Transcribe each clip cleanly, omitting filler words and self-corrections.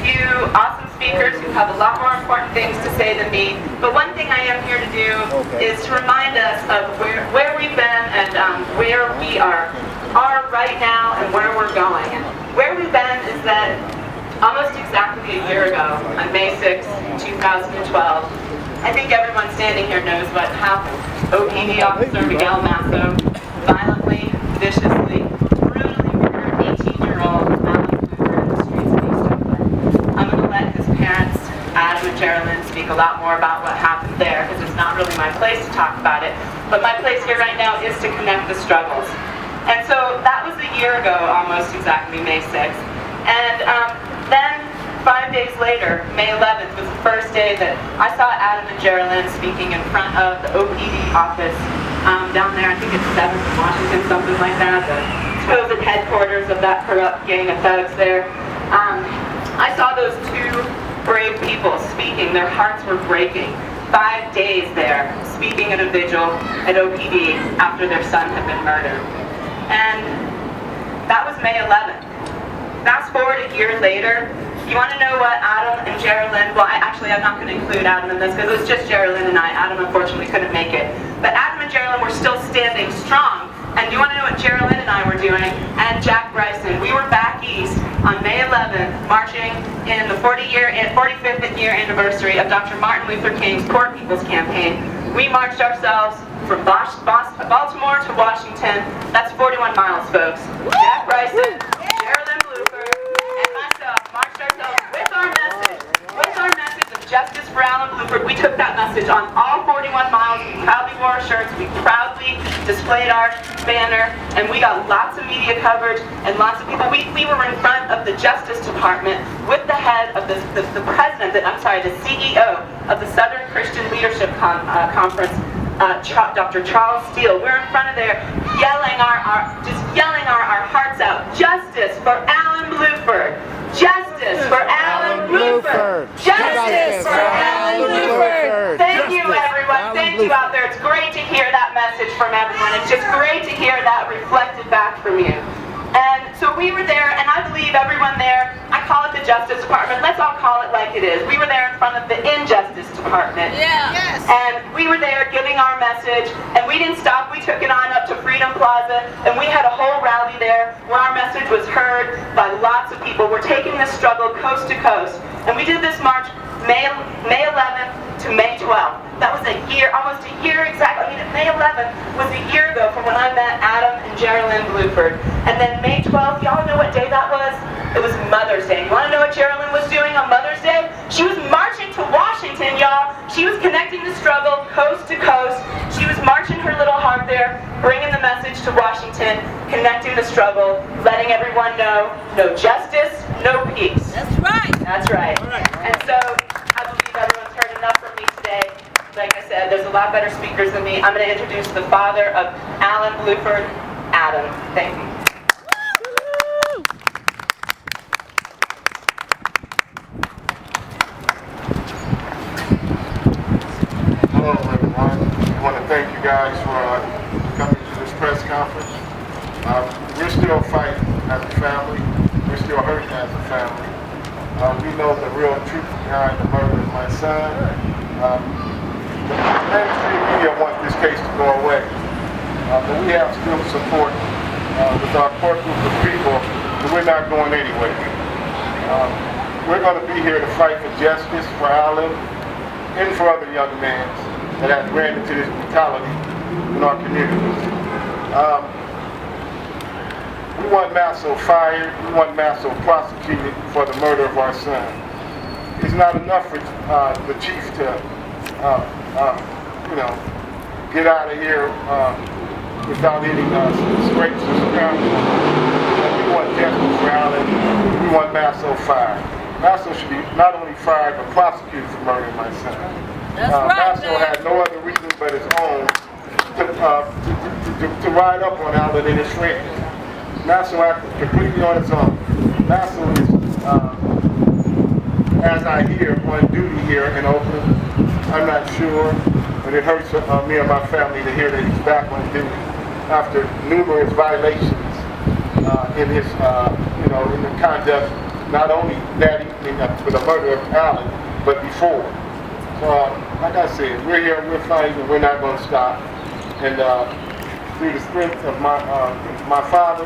few awesome speakers who have a lot more important things to say than me. But one thing I am here to do is to remind us of where we've been and where we are right now and where we're going. And where we've been is that almost exactly a year ago, on May 6, 2012, I think everyone standing here knows what happened. OPD officer Miguel Masso violently, viciously, brutally murdered 18-year-old Alan Blooper in the streets of East Oakland. I'm going to let his parents, Adam and Geraldine, speak a lot more about what happened there, because it's not really my place to talk about it. But my place here right now is to connect the struggles. And so that was a year ago, almost exactly, May 6th. And then 5 days later, May 11th, was the first day that I saw Adam and Geraldine speaking in front of the OPD office down there. I think it's 7th Washington, something like that, the supposed headquarters of that corrupt gang of thugs there. I saw those two brave people speaking. Their hearts were breaking. 5 days there, speaking at a vigil at OPD after their son had been murdered. And that was May 11th. Fast forward a year later, you want to know what Adam and Geraldine, well, I'm not going to include Adam in this because it was just Geraldine and I. Adam unfortunately couldn't make it. But Adam and Geraldine were still standing strong. And you want to know what Geraldine and I were doing? And Jack Bryson. We were back east on May 11th, marching in the 45th year anniversary of Dr. Martin Luther King's Poor People's Campaign. We marched ourselves from Baltimore to Washington. That's 41 miles, folks. Jack Bryson, Geraldine Blooper, and myself marched ourselves with our message of justice for Alan Blooper. We took that message on all 41 miles. We proudly wore our shirts. We proudly displayed our banner, and we got lots of media coverage and lots of people. We were in front of the Justice Department with the head of the CEO of the Southern Christian Leadership Conference, Dr. Charles Steele. We're in front of there yelling our hearts out. Justice for Alan Blooper. Justice for Alan Blooper. Justice for Alan Blooper. Thank you, everyone. Thank you out there. It's great to hear that message from everyone. It's just great to hear that reflected back from you. And so we were there, and I believe everyone there, I call it the Justice Department. Let's all call it like it is. We were there in front of the Injustice Department. Yeah. Yes. And we were there giving our message, and we didn't stop. We took it on up to Freedom Plaza, and we had a whole rally there where our message was heard by lots of people. We're taking this struggle coast to coast. And we did this march May 11th to May 12th. That was a year, almost a year exactly. May 11th was a year ago from when I met Adam and Geraldine Blooper. And then May 12th, y'all know what day that was? It was Mother's Day. You want to know what Geraldine was doing on Mother's Day? She was marching to Washington, y'all. She was connecting the struggle coast to coast. She was marching her little heart there, bringing the message to Washington, connecting the struggle, letting everyone know, no justice, no peace. That's right. That's right. And so, I believe everyone's heard enough from me today. Like I said, there's a lot better speakers than me. I'm going to introduce the father of Alan Blooper, Adam. Thank you. Hello, everyone. I want to thank you guys for coming to this press conference. We're still fighting as a family. We're still hurting as a family. We know the real truth behind the murder of my son. The mainstream media want this case to go away, but we have still support with our core group of people, and we're not going anywhere. We're going to be here to fight for justice for Alan and for other young men that have ran into this brutality in our communities. We want Masso fired. We want Masso prosecuted for the murder of our son. It's not enough for the chief to, get out of here without any scrapes or scrambles. We want justice for Alan. We want Masso fired. Masso should be not only fired but prosecuted for murdering my son. That's right, Masso had no other reason but his own to ride up on Alan and his friends. Masso acted completely on his own. Masso is, as I hear, on duty here in Oakland. I'm not sure, but it hurts me and my family to hear that he's back on duty after numerous violations in his, in the conduct not only that evening for the murder of Allen, but before. So, like I said, we're here, we're fighting, and we're not going to stop. And through the strength of my father,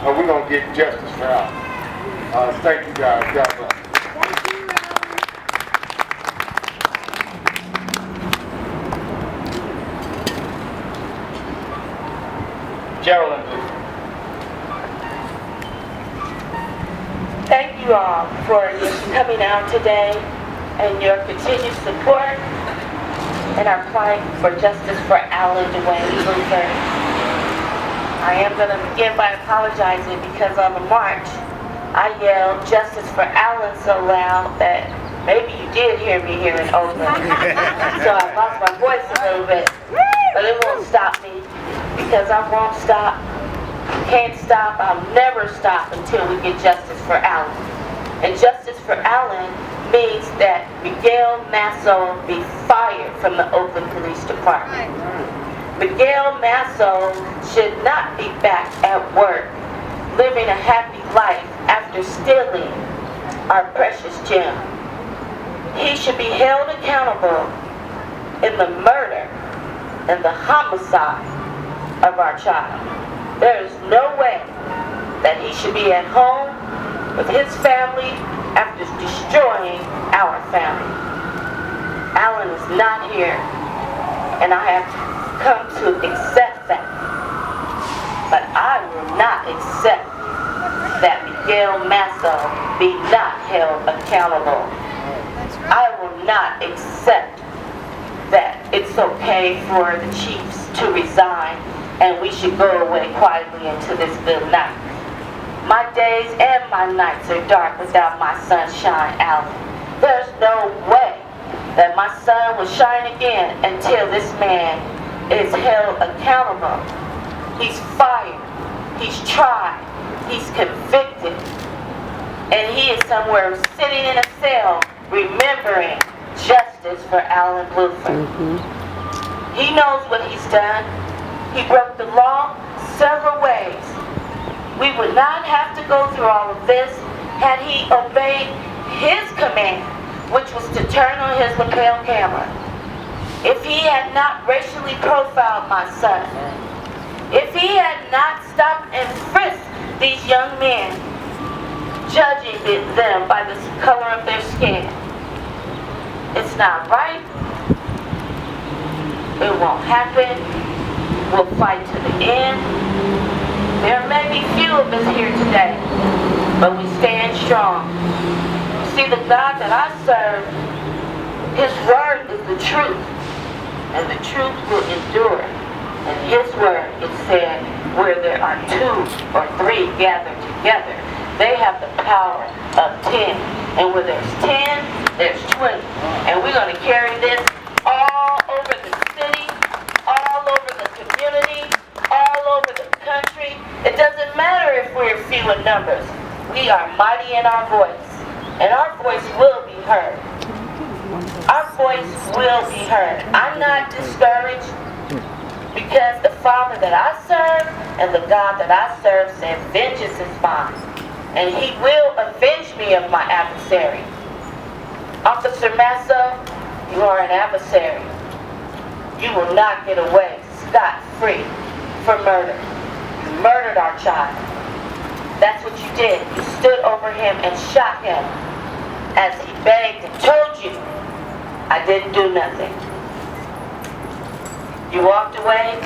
we're going to get justice for Allen. Thank you guys. God bless. Geraldine. Thank you all for your coming out today and your continued support in our fight for justice for Alan Dwayne Luther. I am going to begin by apologizing because on the march, I yelled justice for Alan so loud that maybe you did hear me here in Oakland. So I lost my voice a little bit, but it won't stop me because I won't stop. Can't stop, I'll never stop until we get justice for Alan. And justice for Alan means that Miguel Masso be fired from the Oakland Police Department. Miguel Masso should not be back at work living a happy life after stealing our precious gem. He should be held accountable in the murder and the homicide of our child. There is no way that he should be at home with his family after destroying our family. Alan is not here, and I have come to accept that. But I will not accept that Miguel Masso be not held accountable. I will not accept that it's okay for the chiefs to resign and we should go away quietly into this good night. My days and my nights are dark without my sunshine, Alan. There's no way that my sun will shine again until this man is held accountable. He's fired, he's tried, he's convicted, and he is somewhere sitting in a cell remembering justice for Alan Bluford. He knows what he's done. He broke the law several ways. We would not have to go through all of this had he obeyed his command, which was to turn on his lapel camera. If he had not racially profiled my son, if he had not stopped and frisked these young men, judging them by the color of their skin, it's not right. It won't happen. We'll fight to the end. There may be few of us here today, but we stand strong. See, the God that I serve, His word is the truth, and the truth will endure. And His word, it said, where there are 2 or 3 gathered together, they have the power of 10. And where there's 10, there's 20. And we're going to carry this all over the city, all over the community, all over the country. It doesn't matter if we're few in numbers. We are mighty in our voice, and our voice will be heard. Our voice will be heard. I'm not discouraged because the Father that I serve and the God that I serve said, vengeance is mine, and He will avenge me of my adversary. Officer Masso, you are an adversary. You will not get away scot-free for murder. You murdered our child. That's what you did. You stood over him and shot him as he begged and told you, I didn't do nothing. You walked away,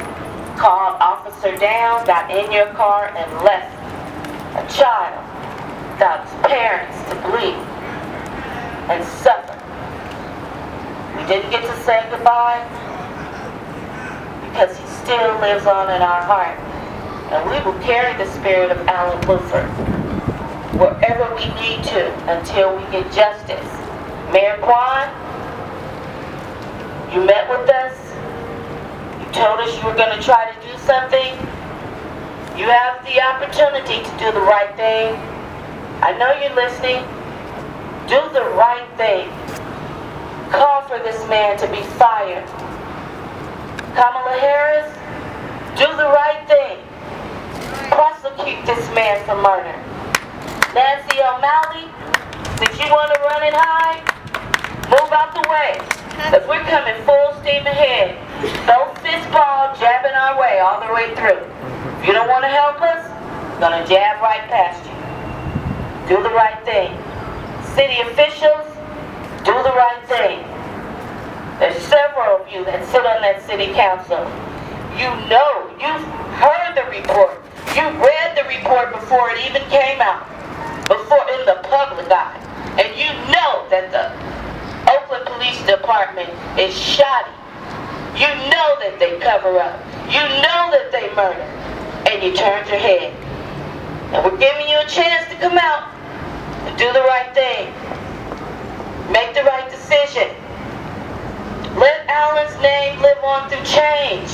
called officer down, got in your car, and left a child without his parents to bleed and suffer. We didn't get to say goodbye because he still lives on in our heart. And we will carry the spirit of Alan Bluford wherever we need to until we get justice. Mayor Quan, you met with us. You told us you were going to try to do something. You have the opportunity to do the right thing. I know you're listening. Do the right thing. Call for this man to be fired. Kamala Harris, do the right thing. Prosecute this man for murder. Nancy O'Malley, Since you want to run and hide, move out the way. Because we're coming full steam ahead. No fist ball jabbing our way all the way through. If you don't want to help us, we're going to jab right past you. Do the right thing. City officials, do the right thing. There's several of you that sit on that city council. You know, you've heard the report. You read the report before it even came out, before in the public eye. And you know that the Oakland Police Department is shoddy. You know that they cover up. You know that they murder. And you turned your head. And we're giving you a chance to come out and do the right thing. Make the right decision. Let Alan's name live on through change.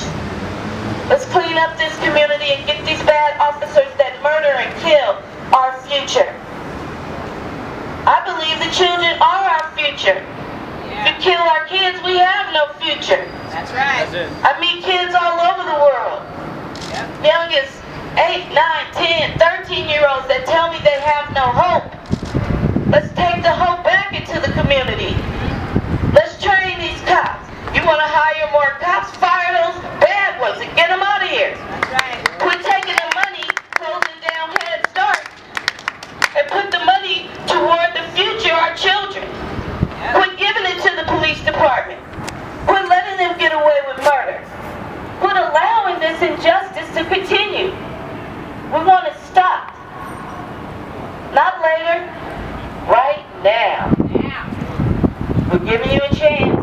Let's clean up this community and get these bad officers that murder and kill our future. I believe the children are our future. If you kill our kids, we have no future. That's right. I meet kids all over the world. Youngest 8, 9, 10, 13-year-olds that tell me they have no hope. Let's take the hope back into the community. Let's train these cops. You want to hire more cops? Fire those bad ones and get them out of here. That's right. Quit taking the money, closing down Head Start, and put the money toward the future, our children. Quit giving it to the police department. Quit letting them get away with murder. Quit allowing this injustice to continue. We want to stop. Not later, right now. Yeah. We're giving you a chance.